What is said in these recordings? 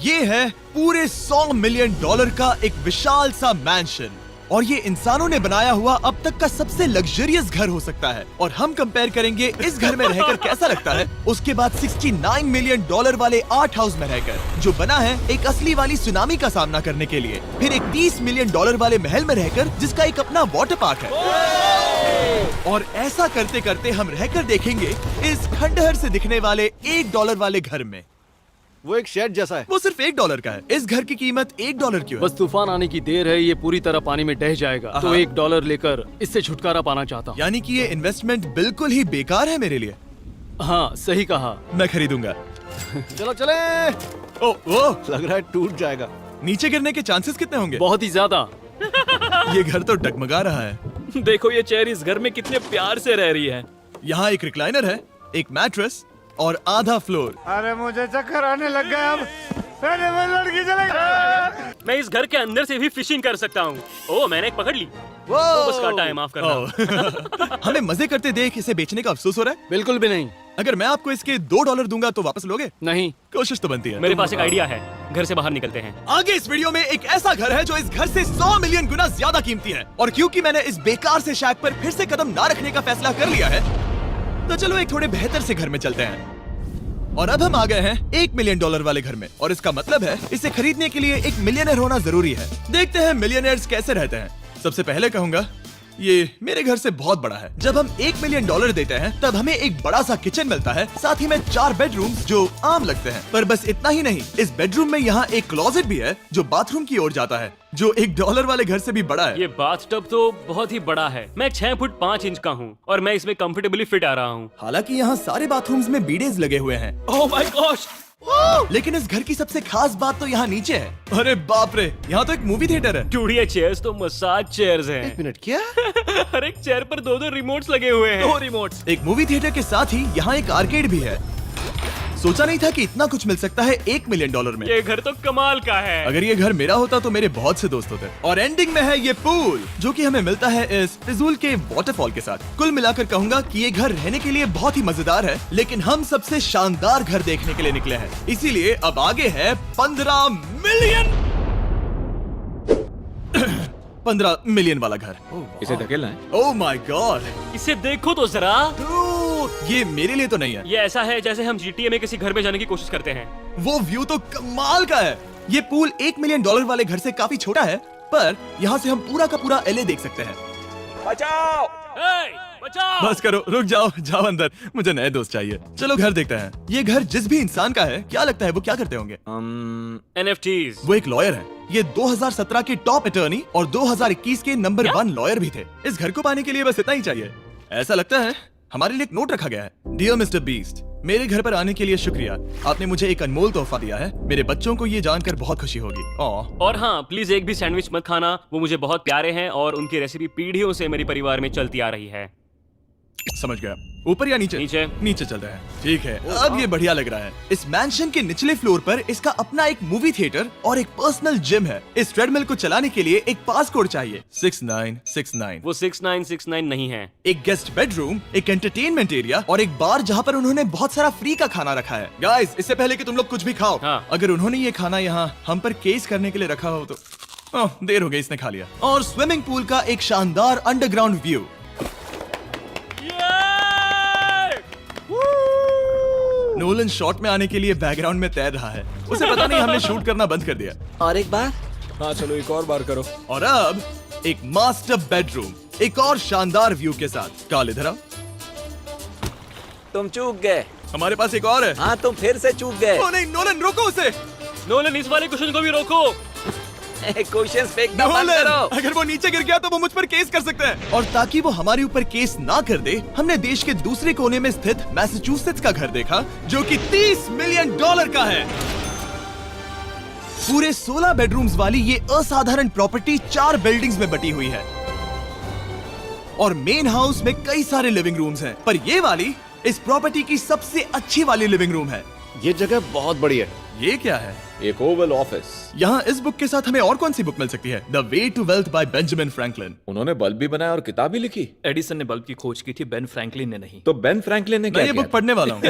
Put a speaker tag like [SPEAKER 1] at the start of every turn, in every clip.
[SPEAKER 1] ये है पूरे $100 मिलियन का एक विशाल सा मैंशन, और ये इंसानों ने बनाया हुआ अब तक का सबसे लग्जरियस घर हो सकता है। और हम कंपेयर करेंगे इस घर में रहकर कैसा लगता है उसके बाद $69 मिलियन वाले आर्ट हाउस में रहकर, जो बना है एक असली वाली सुनामी का सामना करने के लिए। फिर एक $30 मिलियन वाले महल में रहकर जिसका एक अपना वाटर पार्क है। और ऐसा करते करते हम रहकर देखेंगे इस खंडहर से दिखने वाले $1 वाले घर में।
[SPEAKER 2] वो एक शेड जैसा है।
[SPEAKER 1] वो सिर्फ $1 का है। इस घर की कीमत $1 क्यों है?
[SPEAKER 3] बस तूफान आने की देर है, ये पूरी तरह पानी में ढह जाएगा, तो $1 लेकर इससे छुटकारा पाना चाहता हूँ।
[SPEAKER 1] यानी कि ये इन्वेस्टमेंट बिल्कुल ही बेकार है मेरे लिए।
[SPEAKER 3] हाँ सही कहा।
[SPEAKER 1] मैं खरीदूंगा।
[SPEAKER 2] चलो चले।
[SPEAKER 1] ओ,
[SPEAKER 2] लग रहा है टूट जाएगा।
[SPEAKER 1] नीचे गिरने के चांसेस कितने होंगे?
[SPEAKER 3] बहुत ही ज्यादा।
[SPEAKER 1] ये घर तो डगमगा रहा है।
[SPEAKER 4] देखो ये चेयर इस घर में कितने प्यार से रह रही है।
[SPEAKER 1] यहाँ एक रिक्लाइनर है, एक मैट्रेस और आधा फ्लोर।
[SPEAKER 5] अरे मुझे चक्कर आने लग गया अब। अरे मैं लड़की चलेगा।
[SPEAKER 4] मैं इस घर के अंदर से भी फिशिंग कर सकता हूँ। ओह मैंने एक पकड़ ली।
[SPEAKER 1] वो
[SPEAKER 4] बस काटा है, माफ करना।
[SPEAKER 1] हमें मजे करते देख इसे बेचने का अफसोस हो रहा है।
[SPEAKER 3] बिल्कुल भी नहीं।
[SPEAKER 1] अगर मैं आपको इसके $2 दूंगा तो वापस लोगे?
[SPEAKER 3] नहीं।
[SPEAKER 1] कोशिश तो बनती है।
[SPEAKER 4] मेरे पास एक आइडिया है, घर से बाहर निकलते हैं।
[SPEAKER 1] आगे इस वीडियो में एक ऐसा घर है जो इस घर से 100 मिलियन गुना ज्यादा कीमती है। और क्योंकि मैंने इस बेकार से शैक पर फिर से कदम ना रखने का फैसला कर लिया है, तो चलो एक थोड़े बेहतर से घर में चलते हैं। और अब हम आ गए हैं $1 मिलियन वाले घर में, और इसका मतलब है इसे खरीदने के लिए एक मिलियनर होना जरूरी है। देखते हैं मिलियनर्स कैसे रहते हैं। सबसे पहले कहूंगा ये मेरे घर से बहुत बड़ा है। जब हम $1 मिलियन देते हैं तब हमें एक बड़ा सा किचन मिलता है, साथ ही में 4 बेडरूम जो आम लगते हैं। पर बस इतना ही नहीं, इस बेडरूम में यहाँ एक क्लोजेट भी है जो बाथरूम की ओर जाता है, जो $1 वाले घर से भी बड़ा है।
[SPEAKER 4] ये बाथटब तो बहुत ही बड़ा है। मैं 6 फुट 5 इंच का हूँ और मैं इसमें कंफर्टेबली फिट आ रहा हूँ।
[SPEAKER 1] हालांकि यहाँ सारे बाथरूम्स में बीडेज लगे हुए हैं।
[SPEAKER 4] Oh my gosh.
[SPEAKER 1] लेकिन इस घर की सबसे खास बात तो यहाँ नीचे है। अरे बाप रे, यहाँ तो एक मूवी थिएटर है।
[SPEAKER 4] चूड़िया चेयर्स तो मसाज चेयर्स हैं।
[SPEAKER 2] एक मिनट, क्या?
[SPEAKER 4] हर एक चेयर पर 2-2 रिमोट्स लगे हुए हैं। 2 रिमोट्स।
[SPEAKER 1] एक मूवी थिएटर के साथ ही यहाँ एक आर्केड भी है। सोचा नहीं था कि इतना कुछ मिल सकता है $1 मिलियन में।
[SPEAKER 4] ये घर तो कमाल का है।
[SPEAKER 1] अगर ये घर मेरा होता तो मेरे बहुत से दोस्त होते। और एंडिंग में है ये पूल, जो कि हमें मिलता है इस फिजूल के वाटरफॉल के साथ। कुल मिलाकर कहूंगा कि ये घर रहने के लिए बहुत ही मजेदार है, लेकिन हम सबसे शानदार घर देखने के लिए निकले हैं, इसीलिए अब आगे है 15 मिलियन वाला घर।
[SPEAKER 2] इसे धकेलना है।
[SPEAKER 1] ओह माय गॉड,
[SPEAKER 4] इसे देखो तो जरा।
[SPEAKER 1] ये मेरे लिए तो नहीं है।
[SPEAKER 4] ये ऐसा है जैसे हम GTA में किसी घर में जाने की कोशिश करते हैं।
[SPEAKER 1] वो व्यू तो कमाल का है। ये पूल $1 मिलियन वाले घर से काफी छोटा है, पर यहाँ से हम पूरा का पूरा LA देख सकते हैं।
[SPEAKER 4] बचाओ! बचाओ!
[SPEAKER 1] बस करो, रुक जाओ, जाओ अंदर, मुझे नए दोस्त चाहिए। चलो घर देखते हैं। ये घर जिस भी इंसान का है, क्या लगता है वो क्या करते होंगे?
[SPEAKER 4] NFTs।
[SPEAKER 1] वो एक लॉयर है। ये 2017 के टॉप अटर्नी और 2021 के नंबर 1 लॉयर भी थे। इस घर को पाने के लिए बस इतना ही चाहिए। ऐसा लगता है हमारे लिए एक नोट रखा गया है। डियर मिस्टर बीस्ट, मेरे घर पर आने के लिए शुक्रिया। आपने मुझे एक अनमोल तोहफा दिया है। मेरे बच्चों को ये जानकर बहुत खुशी होगी।
[SPEAKER 4] और हाँ, प्लीज एक भी सैंडविच मत खाना, वो मुझे बहुत प्यारे हैं और उनकी रेसिपी पीढ़ियों से मेरे परिवार में चलती आ रही है।
[SPEAKER 1] समझ गया। ऊपर या नीचे?
[SPEAKER 4] नीचे।
[SPEAKER 1] नीचे चल रहा है। ठीक है, अब ये बढ़िया लग रहा है। इस मैंशन के निचले फ्लोर पर इसका अपना एक मूवी थिएटर और एक पर्सनल जिम है। इस ट्रेडमिल को चलाने के लिए एक पास कोड चाहिए, 6969।
[SPEAKER 4] वो 6969 नहीं है।
[SPEAKER 1] एक गेस्ट बेडरूम, एक एंटरटेनमेंट एरिया और एक बार जहाँ पर उन्होंने बहुत सारा फ्री का खाना रखा है। गाइस, इससे पहले कि तुम लोग कुछ भी खाओ,
[SPEAKER 4] हाँ।
[SPEAKER 1] अगर उन्होंने ये खाना यहाँ हम पर केस करने के लिए रखा हो तो देर हो गई, इसने खा लिया। और स्विमिंग पूल का एक शानदार अंडरग्राउंड व्यू। नोलन शॉट में आने के लिए बैकग्राउंड में तैर रहा है। उसे पता नहीं हमने शूट करना बंद कर दिया।
[SPEAKER 6] और एक बार।
[SPEAKER 2] हाँ चलो एक और बार करो।
[SPEAKER 1] और अब एक मास्टर बेडरूम, एक और शानदार व्यू के साथ। काल इधर आओ।
[SPEAKER 6] तुम चूक गए।
[SPEAKER 1] हमारे पास एक और है।
[SPEAKER 6] हाँ तुम फिर से चूक गए।
[SPEAKER 1] ओ नहीं, नोलन रोको उसे।
[SPEAKER 4] नोलन, इस वाले क्वेश्चन को भी रोको।
[SPEAKER 6] क्वेश्चन फेंकना बंद
[SPEAKER 1] नोलन,
[SPEAKER 6] करो।
[SPEAKER 1] अगर वो नीचे गिर गया तो वो मुझ पर केस कर सकते हैं। और ताकि वो हमारे ऊपर केस ना कर दे, हमने देश के दूसरे कोने में स्थित मैसाचुसेट्स का घर देखा, जो कि $30 मिलियन का है। पूरे 16 बेडरूम्स वाली ये असाधारण प्रॉपर्टी 4 बिल्डिंग्स में बटी हुई है। और मेन हाउस में कई सारे लिविंग रूम्स हैं, पर ये वाली इस प्रॉपर्टी की सबसे अच्छी वाली लिविंग रूम है।
[SPEAKER 2] ये जगह बहुत बड़ी है।
[SPEAKER 1] ये क्या है?
[SPEAKER 7] एक ओवल ऑफिस।
[SPEAKER 1] यहाँ इस बुक के साथ हमें और कौन सी बुक मिल सकती है? The way to wealth by Benjamin Franklin.
[SPEAKER 7] उन्होंने बल्ब भी बनाया और किताब भी लिखी।
[SPEAKER 8] एडिसन ने बल्ब की खोज की थी, बेन फ्रैंकलिन ने नहीं।
[SPEAKER 7] तो बेन फ्रैंकलिन ने
[SPEAKER 1] मैं
[SPEAKER 7] क्या
[SPEAKER 1] ये
[SPEAKER 7] किया?
[SPEAKER 1] बुक पढ़ने वाला हूँ।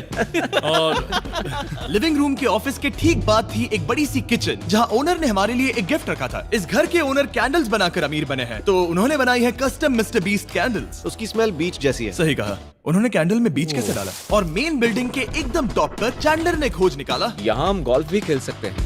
[SPEAKER 1] और लिविंग रूम के ऑफिस के ठीक बाद थी एक बड़ी सी किचन, जहाँ ओनर ने हमारे लिए एक गिफ्ट रखा था। इस घर के ओनर कैंडल्स बनाकर अमीर बने हैं, तो उन्होंने बनाई है कस्टम मिस्टर बीस्ट कैंडल्स।
[SPEAKER 2] उसकी स्मेल बीच जैसी है।
[SPEAKER 1] सही कहा। उन्होंने कैंडल में बीच कैसे डाला? और मेन बिल्डिंग के एकदम टॉप पर चैंडलर ने खोज निकाला।
[SPEAKER 7] यहाँ हम गोल्फ भी खेल सकते हैं।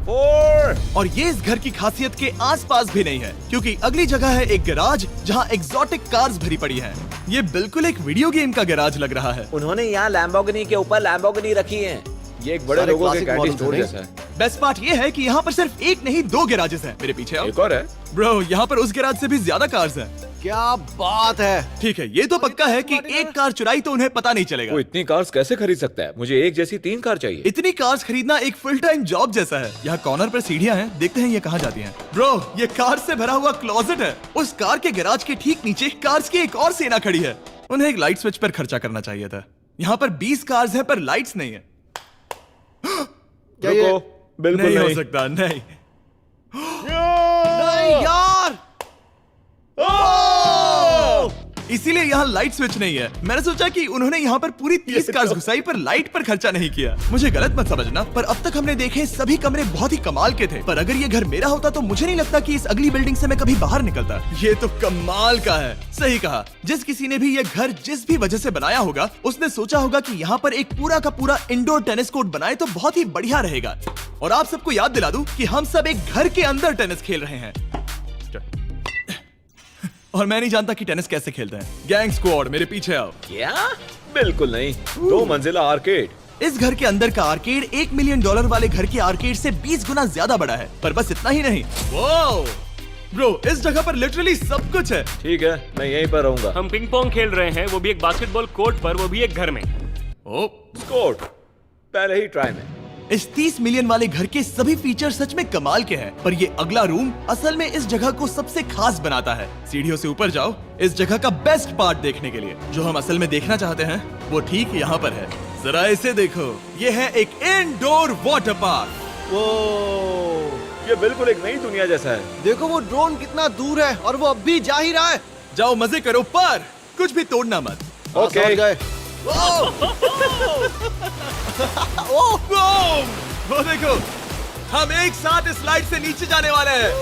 [SPEAKER 7] 4
[SPEAKER 1] और ये इस घर की खासियत के आसपास भी नहीं है, क्योंकि अगली जगह है एक गैराज जहाँ एग्जॉटिक कार्स भरी पड़ी हैं। ये बिल्कुल एक वीडियो गेम का गैराज लग रहा है।
[SPEAKER 6] उन्होंने यहाँ लैम्बोर्गिनी के ऊपर लैम्बोर्गिनी रखी है।
[SPEAKER 7] ये एक बड़े
[SPEAKER 2] सारे
[SPEAKER 7] लोगों के
[SPEAKER 2] classic
[SPEAKER 7] कैंडी
[SPEAKER 2] models
[SPEAKER 7] स्टोर
[SPEAKER 2] हैं।
[SPEAKER 7] जैसा है।
[SPEAKER 1] बेस्ट पार्ट ये है कि यहाँ पर सिर्फ एक नहीं 2 गैराजेस हैं। मेरे पीछे आओ।
[SPEAKER 7] एक और है।
[SPEAKER 1] ब्रो, यहाँ पर उस गैराज से भी ज्यादा कार्स हैं।
[SPEAKER 2] क्या बात है।
[SPEAKER 1] ठीक है, ये तो पक्का है कि एक कार चुराई तो उन्हें पता नहीं चलेगा।
[SPEAKER 7] वो इतनी कार्स कैसे खरीद सकता है? मुझे एक जैसी 3 कार चाहिए।
[SPEAKER 1] इतनी कार्स खरीदना एक फुल टाइम जॉब जैसा है। यहाँ कॉर्नर पर सीढ़ियाँ हैं, देखते हैं ये कहाँ जाती हैं। ब्रो, ये कार से भरा हुआ क्लोजेट है। उस कार के गैराज के ठीक नीचे कार्स की एक और सेना खड़ी है। उन्हें एक लाइट स्विच पर खर्चा करना चाहिए था। यहाँ पर 20 कार्स हैं पर लाइट्स नहीं है।
[SPEAKER 2] क्या ये-
[SPEAKER 7] रुको, बिल्कुल
[SPEAKER 1] नहीं हो
[SPEAKER 7] नहीं।
[SPEAKER 1] सकता, नहीं।
[SPEAKER 2] नहीं यार।
[SPEAKER 1] इसीलिए यहाँ लाइट स्विच नहीं है। मैंने सोचा कि उन्होंने यहाँ पर पूरी 30 कार्स घुसाई पर लाइट पर खर्चा नहीं किया। मुझे गलत मत समझना, पर अब तक हमने देखे सभी कमरे बहुत ही कमाल के थे। पर अगर ये घर मेरा होता तो मुझे नहीं लगता कि इस अगली बिल्डिंग से मैं कभी बाहर निकलता। ये तो कमाल का है। सही कहा। जिस किसी ने भी ये घर जिस भी वजह से बनाया होगा, उसने सोचा होगा कि यहाँ पर एक पूरा का पूरा इंडोर टेनिस कोर्ट बनाए तो बहुत ही बढ़िया रहेगा। और आप सबको याद दिला दूं कि हम सब एक घर के अंदर टेनिस खेल रहे हैं। और मैं नहीं जानता कि टेनिस कैसे खेलते हैं। गैंग स्क्वाड, मेरे पीछे आओ।
[SPEAKER 6] क्या?
[SPEAKER 7] बिल्कुल नहीं। 2 मंजिला आर्केड।
[SPEAKER 1] इस घर के अंदर का आर्केड $1 मिलियन वाले घर के आर्केड से 20 गुना ज्यादा बड़ा है। पर बस इतना ही नहीं। वाओ! ब्रो, इस जगह पर लिटरली सब कुछ है।
[SPEAKER 7] ठीक है, मैं यहीं पर रहूंगा।
[SPEAKER 4] हम पिंग पोंग खेल रहे हैं, वो भी एक बास्केटबॉल कोर्ट पर, वो भी एक घर में।
[SPEAKER 1] ओ,
[SPEAKER 7] स्कोट पहले ही ट्राई में।
[SPEAKER 1] इस 30 मिलियन वाले घर के सभी फीचर सच में कमाल के हैं, पर ये अगला रूम असल में इस जगह को सबसे खास बनाता है। सीढ़ियों से ऊपर जाओ इस जगह का बेस्ट पार्ट देखने के लिए। जो हम असल में देखना चाहते हैं वो ठीक यहाँ पर है। जरा इसे देखो, ये है एक इंडोर वाटर पार्क।
[SPEAKER 2] वो
[SPEAKER 7] ये बिल्कुल एक नई दुनिया जैसा है।
[SPEAKER 2] देखो वो ड्रोन कितना दूर है और वो अब भी जा ही रहा है।
[SPEAKER 1] जाओ मजे करो, पर कुछ भी तोड़ना मत।
[SPEAKER 2] हाँ,
[SPEAKER 7] ओके।
[SPEAKER 2] समझ गए।
[SPEAKER 1] वो देखो, हम एक साथ इस स्लाइड से नीचे जाने वाले हैं।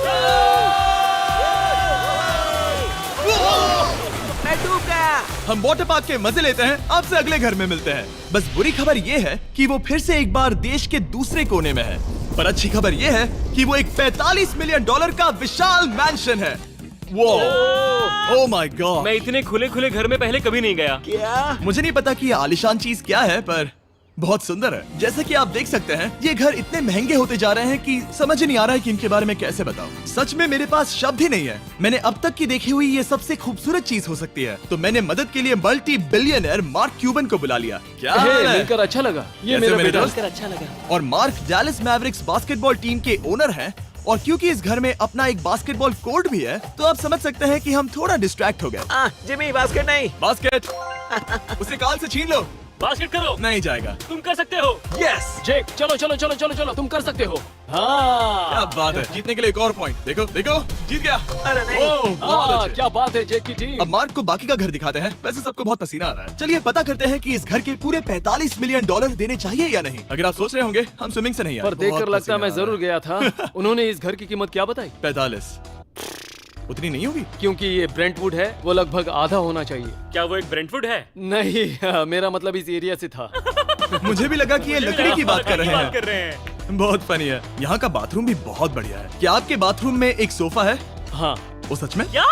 [SPEAKER 6] मैं डूब गया।
[SPEAKER 1] हम वाटर पार्क के मजे लेते हैं, आपसे अगले घर में मिलते हैं। बस बुरी खबर ये है कि वो फिर से एक बार देश के दूसरे कोने में है। पर अच्छी खबर ये है कि वो एक $45 मिलियन का विशाल मैंशन है। Oh my God!
[SPEAKER 4] मैं इतने खुले खुले घर में पहले कभी नहीं गया।
[SPEAKER 6] क्या?
[SPEAKER 1] मुझे नहीं पता कि ये आलिशान चीज क्या है, पर बहुत सुंदर है। जैसे कि आप देख सकते हैं, ये घर इतने महंगे होते जा रहे हैं कि समझ नहीं आ रहा है कि इनके बारे में कैसे बताऊं। सच में मेरे पास शब्द ही नहीं है। मैंने अब तक की देखी हुई ये सबसे खूबसूरत चीज हो सकती है। तो मैंने मदद के लिए मल्टी बिलियनर मार्क क्यूबन को बुला लिया। क्या
[SPEAKER 3] हे,
[SPEAKER 1] हाल है?
[SPEAKER 3] मिलकर अच्छा लगा। ये
[SPEAKER 1] कैसे
[SPEAKER 3] मेरा
[SPEAKER 1] मेरे
[SPEAKER 3] बेटा।
[SPEAKER 1] दोस्त?
[SPEAKER 6] अच्छा लगा।
[SPEAKER 1] और mark Dallas Mavericks basketball team के ओनर हैं। और क्योंकि इस घर में अपना एक बास्केटबॉल कोर्ट भी है, तो आप समझ सकते हैं कि हम थोड़ा डिस्ट्रैक्ट हो गए।
[SPEAKER 6] जिमी बास्केट नहीं।
[SPEAKER 1] बास्केट उसे काल से छीन लो।
[SPEAKER 4] बास्केट करो।
[SPEAKER 1] नहीं जाएगा।
[SPEAKER 4] तुम कर सकते हो।
[SPEAKER 1] यस,
[SPEAKER 3] जेक, चलो चलो चलो चलो चलो, तुम कर सकते हो।
[SPEAKER 1] क्या
[SPEAKER 3] हाँ
[SPEAKER 1] बात है। जीतने के लिए एक और पॉइंट। देखो देखो, जीत गया।
[SPEAKER 6] अरे नहीं।
[SPEAKER 1] ओह, बहुत
[SPEAKER 3] हाँ,
[SPEAKER 1] अच्छे।
[SPEAKER 3] क्या बात है जेक की टीम।
[SPEAKER 1] अब मार्क को बाकी का घर दिखाते हैं। वैसे सबको बहुत पसीना आ रहा है। चलिए पता करते हैं कि इस घर के पूरे $45 मिलियन देने चाहिए या नहीं। अगर आप सोच रहे होंगे हम स्विमिंग से नहीं आए,
[SPEAKER 3] पर देखकर
[SPEAKER 1] बहुत
[SPEAKER 3] लगता है मैं
[SPEAKER 1] पसीना आ
[SPEAKER 3] जरूर गया था। उन्होंने इस घर की कीमत क्या बताई?
[SPEAKER 1] 45 उतनी नहीं होगी।
[SPEAKER 3] क्योंकि ये ब्रेंटवुड है, वो लगभग आधा होना चाहिए।
[SPEAKER 4] क्या वो एक ब्रेंटफुड है?
[SPEAKER 3] नहीं, मेरा मतलब इस एरिया से था।
[SPEAKER 1] मुझे भी लगा कि ये लकड़ी की बात कर रहे
[SPEAKER 4] बात कर
[SPEAKER 1] हैं।
[SPEAKER 4] रहे हैं।
[SPEAKER 1] बहुत फनी है। यहाँ का बाथरूम भी बहुत बढ़िया है। क्या आपके बाथरूम में एक सोफा है?
[SPEAKER 3] हाँ,
[SPEAKER 1] वो सच में?
[SPEAKER 4] क्या?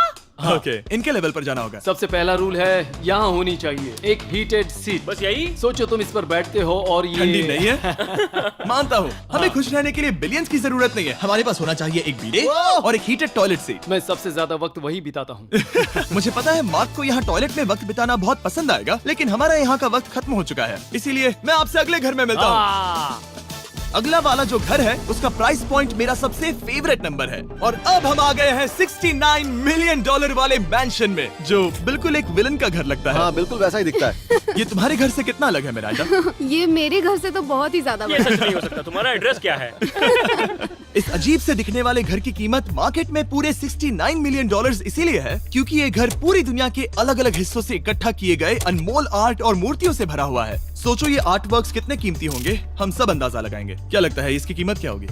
[SPEAKER 1] ओके, इनके लेवल पर जाना होगा।
[SPEAKER 3] सबसे पहला रूल है यहाँ होनी चाहिए एक हीटेड सीट।
[SPEAKER 4] बस यही?
[SPEAKER 3] सोचो तुम इस पर बैठते हो और ये
[SPEAKER 1] ठंडी नहीं है। मानता हूँ, हमें खुश रहने के लिए बिलियंस की जरूरत नहीं है। हमारे पास होना चाहिए एक बीडे और एक हीटेड टॉयलेट सीट।
[SPEAKER 3] मैं सबसे ज्यादा वक्त वही बिताता हूँ।
[SPEAKER 1] मुझे पता है मार्क को यहाँ टॉयलेट में वक्त बिताना बहुत पसंद आएगा, लेकिन हमारा यहाँ का वक्त खत्म हो चुका है। इसीलिए मैं आपसे अगले घर में मिलता हूँ। अगला वाला जो घर है उसका प्राइस पॉइंट मेरा सबसे फेवरेट नंबर है। और अब हम आ गए हैं $69 मिलियन वाले मैंशन में, जो बिल्कुल एक विलन का घर लगता है।
[SPEAKER 2] हाँ बिल्कुल वैसा ही दिखता है।
[SPEAKER 1] ये तुम्हारे घर से कितना अलग है मिरांडा?
[SPEAKER 9] ये मेरे घर से तो बहुत ही ज्यादा
[SPEAKER 4] ये
[SPEAKER 9] बड़ा
[SPEAKER 4] सच नहीं हो सकता। तुम्हारा एड्रेस क्या है?
[SPEAKER 1] इस अजीब से दिखने वाले घर की कीमत मार्केट में पूरे $69 मिलियन इसीलिए है क्योंकि ये घर पूरी दुनिया के अलग अलग हिस्सों से इकट्ठा किए गए अनमोल आर्ट और मूर्तियों से भरा हुआ है। सोचो ये आर्ट वर्क्स कितने कीमती होंगे, हम सब अंदाजा लगाएंगे। क्या लगता है इसकी कीमत क्या होगी?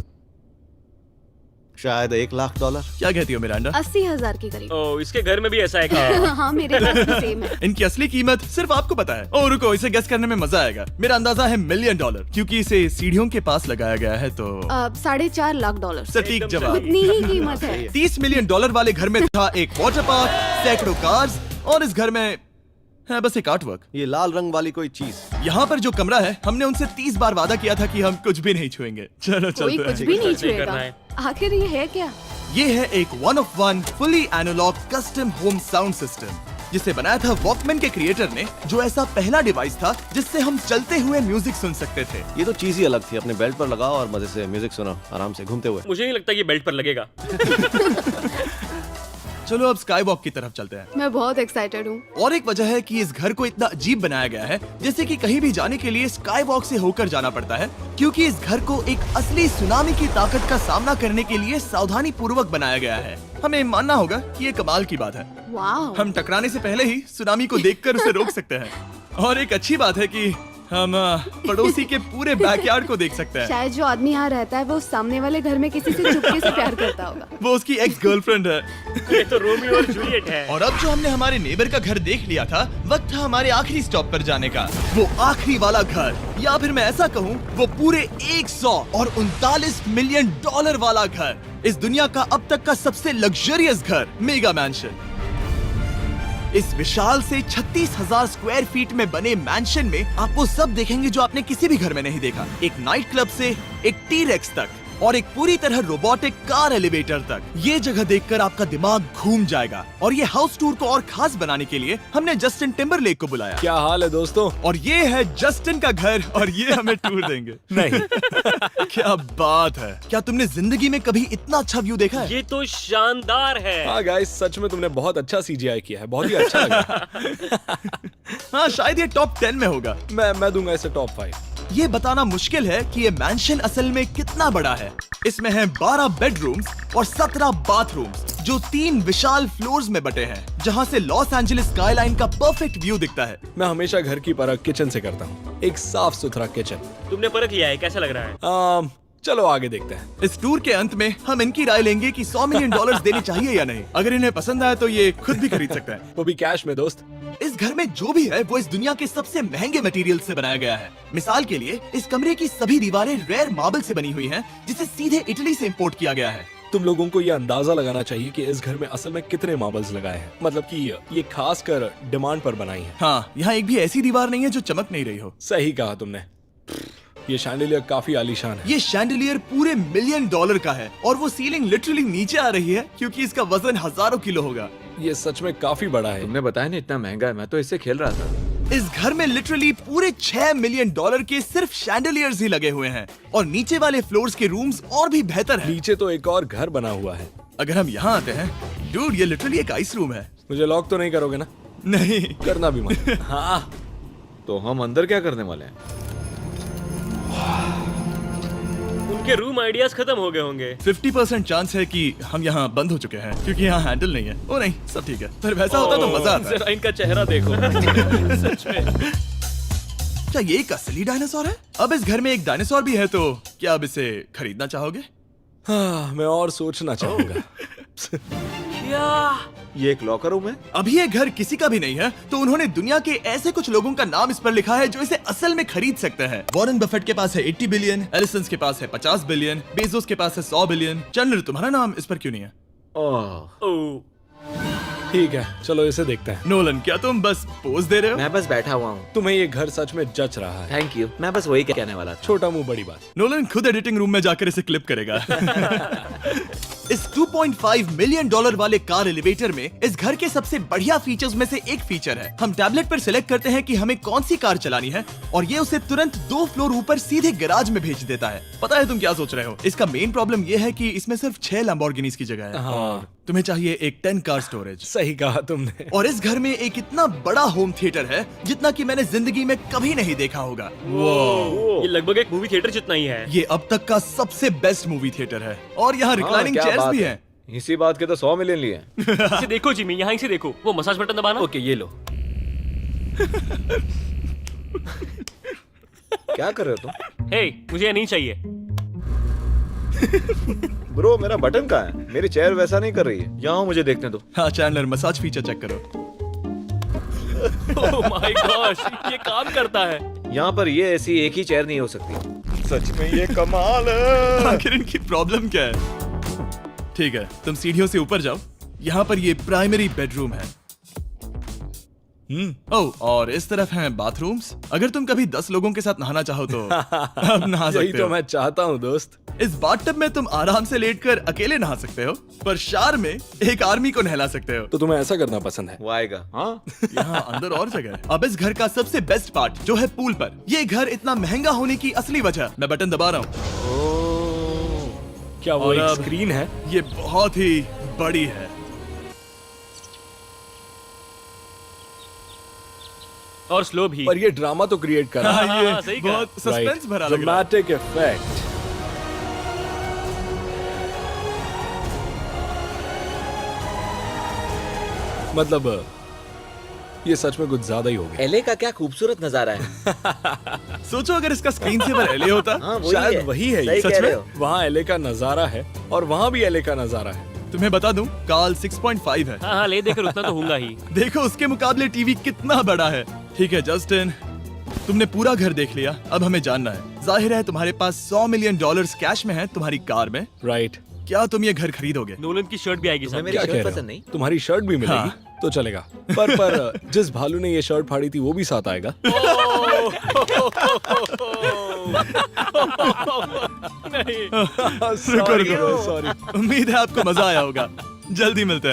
[SPEAKER 2] शायद $1 लाख।
[SPEAKER 1] क्या कहती हो मिरांडा?
[SPEAKER 9] 80,000 के करीब।
[SPEAKER 4] ओ, इसके घर में भी ऐसा है क्या?
[SPEAKER 9] हाँ मेरे घर भी सेम है।
[SPEAKER 1] इनकी असली कीमत सिर्फ आपको पता है। ओ रुको, इसे गेस करने में मजा आएगा। मेरा अंदाजा है $1 मिलियन क्योंकि इसे सीढ़ियों के पास लगाया गया है तो
[SPEAKER 9] $4.5 लाख।
[SPEAKER 1] सटीक जवाब।
[SPEAKER 9] उतनी ही कीमत है।
[SPEAKER 1] $30 मिलियन वाले घर में था एक वाटर पार्क, सैकड़ों कार्स और इस घर में है बस एक आर्ट वर्क।
[SPEAKER 2] ये लाल रंग वाली कोई चीज।
[SPEAKER 1] यहाँ पर जो कमरा है हमने उनसे 30 बार वादा किया था कि हम कुछ भी नहीं छुएंगे। चलो
[SPEAKER 9] कोई
[SPEAKER 1] चलते
[SPEAKER 9] कुछ
[SPEAKER 1] हैं।
[SPEAKER 9] भी नहीं
[SPEAKER 4] सही करना
[SPEAKER 9] छुएगा।
[SPEAKER 4] है।
[SPEAKER 9] आखिर ये है क्या?
[SPEAKER 1] ये है एक 1 of 1 fully analogue custom home sound system जिसे बनाया था वॉकमैन के क्रिएटर ने, जो ऐसा पहला डिवाइस था जिससे हम चलते हुए म्यूजिक सुन सकते थे।
[SPEAKER 2] ये तो चीज ही अलग थी। अपने बेल्ट पर लगाओ और मजे से म्यूजिक सुनो आराम से घूमते हुए।
[SPEAKER 4] मुझे नहीं लगता ये बेल्ट पर लगेगा।
[SPEAKER 1] चलो अब स्काई वॉक की तरफ चलते हैं।
[SPEAKER 9] मैं बहुत एक्साइटेड हूँ।
[SPEAKER 1] और एक वजह है कि इस घर को इतना अजीब बनाया गया है जैसे कि कहीं भी जाने के लिए स्काई वॉक से होकर जाना पड़ता है, क्योंकि इस घर को एक असली सुनामी की ताकत का सामना करने के लिए सावधानी पूर्वक बनाया गया है। हमें मानना होगा कि ये कमाल की बात है।
[SPEAKER 9] वाह।
[SPEAKER 1] हम टकराने से पहले ही सुनामी को देखकर उसे रोक सकते हैं। और एक अच्छी बात है कि हम पड़ोसी के पूरे बैकयार्ड को देख सकते हैं।
[SPEAKER 9] शायद जो आदमी यहाँ रहता है वो सामने वाले घर में किसी से चुपके से प्यार करता होगा।
[SPEAKER 1] वो उसकी एक्स गर्लफ्रेंड है।
[SPEAKER 4] ये तो रोमियो और जूलियट है।
[SPEAKER 1] और अब जो हमने हमारे नेबर का घर देख लिया था, वक्त था हमारे आखिरी स्टॉप पर जाने का। वो आखिरी वाला घर, या फिर मैं ऐसा कहूँ वो पूरे 139 मिलियन वाला घर, इस दुनिया का अब तक का सबसे लग्जरियस घर, मेगा मैंशन। इस विशाल से 36,000 स्क्वायर फीट में बने मैंशन में आप वो सब देखेंगे जो आपने किसी भी घर में नहीं देखा। एक नाइट क्लब से एक टी-रेक्स तक और एक पूरी तरह रोबोटिक कार एलिवेटर तक। ये जगह देखकर आपका दिमाग घूम जाएगा। और ये हाउस टूर को और खास बनाने के लिए हमने जस्टिन टिम्बरलेक को बुलाया।
[SPEAKER 7] क्या हाल है दोस्तों?
[SPEAKER 1] और ये है जस्टिन का घर और ये हमें टूर देंगे।
[SPEAKER 7] नहीं।
[SPEAKER 1] क्या बात है, क्या तुमने जिंदगी में कभी इतना अच्छा व्यू देखा है?
[SPEAKER 4] ये तो शानदार है।
[SPEAKER 7] हाँ गाइस, सच में तुमने बहुत अच्छा CGI किया है। बहुत ही अच्छा लगा।
[SPEAKER 1] हाँ शायद ये टॉप 10 में होगा।
[SPEAKER 7] मैं दूंगा इसे टॉप 5।
[SPEAKER 1] ये बताना मुश्किल है कि ये मैंशन असल में कितना बड़ा है। इसमें हैं 12 बेडरूम्स और 17 बाथरूम्स जो 3 विशाल फ्लोर्स में बटे हैं, जहां से लॉस एंजलिस स्काईलाइन का परफेक्ट व्यू दिखता है।
[SPEAKER 7] मैं हमेशा घर की परख किचन से करता हूँ। एक साफ सुथरा किचन।
[SPEAKER 4] तुमने परख लिया है, कैसा लग रहा है?
[SPEAKER 7] चलो आगे देखते हैं।
[SPEAKER 1] इस टूर के अंत में हम इनकी राय लेंगे कि $100 मिलियन देने चाहिए या नहीं। अगर इन्हें पसंद आए तो ये खुद भी खरीद सकते हैं।
[SPEAKER 7] वो भी कैश में दोस्त।
[SPEAKER 1] इस घर में जो भी है वो इस दुनिया के सबसे महंगे मटेरियल से बनाया गया है। मिसाल के लिए इस कमरे की सभी दीवारें रेयर मार्बल से बनी हुई हैं, जिसे सीधे इटली से इंपोर्ट किया गया है।
[SPEAKER 7] तुम लोगों को ये अंदाजा लगाना चाहिए कि इस घर में असल में कितने मार्बल्स लगाए हैं। मतलब कि ये खास कर डिमांड पर बनाई है।
[SPEAKER 1] हाँ, यहाँ एक भी ऐसी दीवार नहीं है जो चमक नहीं रही हो।
[SPEAKER 7] सही कहा तुमने। ये शैंडिलियर काफी आलीशान है।
[SPEAKER 1] ये शैंडिलियर पूरे $1 मिलियन का है और वो सीलिंग लिटरली नीचे आ रही है क्योंकि इसका वजन हजारों किलो होगा।
[SPEAKER 7] ये सच में काफी बड़ा है।
[SPEAKER 10] तुमने बताया ना इतना महंगा है, मैं तो इससे खेल रहा था।
[SPEAKER 1] इस घर में लिटरली पूरे $6 मिलियन के सिर्फ शैंडिलियर्स ही लगे हुए हैं और नीचे वाले फ्लोर्स के रूम्स और भी बेहतर हैं।
[SPEAKER 7] नीचे तो एक और घर बना हुआ है।
[SPEAKER 1] अगर हम यहाँ आते हैं, डूड ये लिटरली एक आइस रूम है।
[SPEAKER 7] मुझे लॉक तो नहीं करोगे ना?
[SPEAKER 1] नहीं
[SPEAKER 7] करना भी मत।
[SPEAKER 10] हाँ, तो हम अंदर क्या करने वाले हैं?
[SPEAKER 4] उनके रूम आइडियाज खत्म हो गए होंगे।
[SPEAKER 1] 50% चांस है कि हम यहाँ बंद हो चुके हैं क्योंकि यहाँ हैंडल नहीं है। ओ नहीं, सब ठीक है। पर वैसा होता तो मजा आता।
[SPEAKER 3] जरा इनका चेहरा देखो। सच में।
[SPEAKER 1] क्या ये एक असली डायनासोर है? अब इस घर में एक डायनासोर भी है, तो क्या अब इसे खरीदना चाहोगे?
[SPEAKER 7] हाँ, मैं और सोचना चाहूंगा।
[SPEAKER 4] क्या
[SPEAKER 10] ये एक लॉकर रूम है?
[SPEAKER 1] अभी ये घर किसी का भी नहीं है, तो उन्होंने दुनिया के ऐसे कुछ लोगों का नाम इस पर लिखा है जो इसे असल में खरीद सकते हैं। वॉरेन बफेट के पास है 80 बिलियन, एलिसन के पास है 50 बिलियन, बेजोस के पास है 100 बिलियन। चंद्र, तुम्हारा नाम इस पर क्यों नहीं है?
[SPEAKER 10] ओह,
[SPEAKER 7] ठीक है, चलो इसे देखते हैं।
[SPEAKER 1] नोलन, क्या तुम बस पोज दे रहे हो?
[SPEAKER 10] मैं बस बैठा हुआ हूँ।
[SPEAKER 7] तुम्हें ये घर सच में जच रहा है।
[SPEAKER 10] थैंक यू, मैं बस वही कहने वाला था।
[SPEAKER 7] छोटा मुंह बड़ी बात।
[SPEAKER 1] नोलन खुद एडिटिंग रूम में जाकर इसे क्लिप करेगा। इस $2.5 मिलियन वाले कार एलिवेटर में इस घर के सबसे बढ़िया फीचर्स में से एक फीचर है। हम टैबलेट पर सिलेक्ट करते हैं कि हमें कौन सी कार चलानी है और ये उसे तुरंत 2 फ्लोर ऊपर सीधे गैराज में भेज देता है। पता है तुम क्या सोच रहे हो? इसका मेन प्रॉब्लम ये है कि इसमें सिर्फ 6 लैम्बोर्गिनीज की जगह है।
[SPEAKER 7] हाँ।
[SPEAKER 1] तुम्हें चाहिए एक 10 कार स्टोरेज।
[SPEAKER 7] सही कहा तुमने।
[SPEAKER 1] और इस घर में एक इतना बड़ा होम थिएटर है जितना कि मैंने जिंदगी में कभी नहीं देखा होगा।
[SPEAKER 4] ये लगभग एक मूवी थिएटर जितना ही है।
[SPEAKER 1] ये अब तक का सबसे बेस्ट मूवी थिएटर है और यहाँ रिक्लाइनिंग
[SPEAKER 2] क्या
[SPEAKER 1] चेयर्स
[SPEAKER 2] बात
[SPEAKER 1] भी
[SPEAKER 2] है।
[SPEAKER 1] हैं।
[SPEAKER 2] इसी बात के तो 100 मिलियन लिए हैं।
[SPEAKER 4] इसे देखो जिमी, यहाँ इसे देखो, वो मसाज बटन दबाना।
[SPEAKER 8] ओके ये लो।
[SPEAKER 2] क्या कर रहे हो तुम?
[SPEAKER 4] हे, मुझे ये नहीं चाहिए।
[SPEAKER 2] ब्रो मेरा बटन कहाँ है? मेरी चेयर वैसा नहीं कर रही है। यहाँ मुझे देखने दो।
[SPEAKER 1] हाँ चैंडलर, मसाज फीचर चेक करो।
[SPEAKER 4] ओह माय गॉश, ये काम करता है।
[SPEAKER 10] यहाँ पर ये ऐसी एक ही चेयर नहीं हो सकती।
[SPEAKER 2] सच में ये कमाल है।
[SPEAKER 1] आखिर इनकी प्रॉब्लम क्या है? ठीक है, तुम सीढ़ियों से ऊपर जाओ। यहाँ पर ये प्राइमरी बेडरूम है। ओह, और इस तरफ हैं बाथरूम्स। अगर तुम कभी 10 लोगों के साथ नहाना चाहो तो अब नहा
[SPEAKER 7] यही
[SPEAKER 1] सकते
[SPEAKER 7] तो
[SPEAKER 1] हो।
[SPEAKER 7] मैं चाहता हूँ दोस्त।
[SPEAKER 1] इस बाथटब में तुम आराम से लेटकर अकेले नहा सकते हो, पर शार में एक आर्मी को नहला सकते हो।
[SPEAKER 7] तो तुम्हें ऐसा करना पसंद है?
[SPEAKER 2] वो आएगा। हाँ
[SPEAKER 1] यहाँ अंदर और जगह है। अब इस घर का सबसे बेस्ट पार्ट जो है पूल पर। ये घर इतना महंगा होने की असली वजह, मैं बटन दबा रहा हूँ।
[SPEAKER 7] क्या वो
[SPEAKER 1] और
[SPEAKER 7] एक
[SPEAKER 1] अब-
[SPEAKER 7] स्क्रीन है?
[SPEAKER 1] ये बहुत ही बड़ी है।
[SPEAKER 4] और स्लो भी।
[SPEAKER 7] पर ये ड्रामा तो क्रिएट कर रहा है।
[SPEAKER 1] हाँ, ये
[SPEAKER 4] हाँ, सही कहा।
[SPEAKER 1] बहुत सस्पेंस भरा लग रहा है।
[SPEAKER 7] Dramatic effect. मतलब ये सच में कुछ ज्यादा ही हो गया।
[SPEAKER 10] एले का क्या खूबसूरत नजारा है।
[SPEAKER 1] सोचो अगर इसका स्क्रीन सेवर एलए होता।
[SPEAKER 10] हाँ वही
[SPEAKER 7] शायद
[SPEAKER 10] है।
[SPEAKER 7] वही है ये।
[SPEAKER 10] सही
[SPEAKER 1] सच
[SPEAKER 10] कह
[SPEAKER 1] में?
[SPEAKER 10] रहे हो।
[SPEAKER 7] वहाँ एले का नजारा है और वहाँ भी एले का नजारा है।
[SPEAKER 1] तुम्हें बता दूं, काल 6.5 है।
[SPEAKER 4] हाँ हाँ, ले देकर उतना तो होगा ही।
[SPEAKER 1] देखो उसके मुकाबले टीवी कितना बड़ा है। ठीक है जस्टिन, तुमने पूरा घर देख लिया। अब हमें जानना है, जाहिर है तुम्हारे पास $100 मिलियन कैश में है तुम्हारी कार में।
[SPEAKER 7] राइट।
[SPEAKER 1] क्या तुम ये घर खरीदोगे?
[SPEAKER 4] नोलन की शर्ट भी आएगी
[SPEAKER 10] तुम्हें
[SPEAKER 4] साथ।
[SPEAKER 10] मेरी
[SPEAKER 7] क्या कह
[SPEAKER 10] शर्ट
[SPEAKER 7] रहे
[SPEAKER 10] पसंद
[SPEAKER 7] हो?
[SPEAKER 10] नहीं?
[SPEAKER 7] तुम्हारी शर्ट भी मिलेगी
[SPEAKER 1] हाँ।
[SPEAKER 7] तो चलेगा। पर जिस भालू ने ये शर्ट फाड़ी थी वो भी साथ आएगा।
[SPEAKER 4] नहीं।
[SPEAKER 1] रुको रुको, सॉरी। उम्मीद है आपको मजा आया होगा। जल्दी मिलते हैं।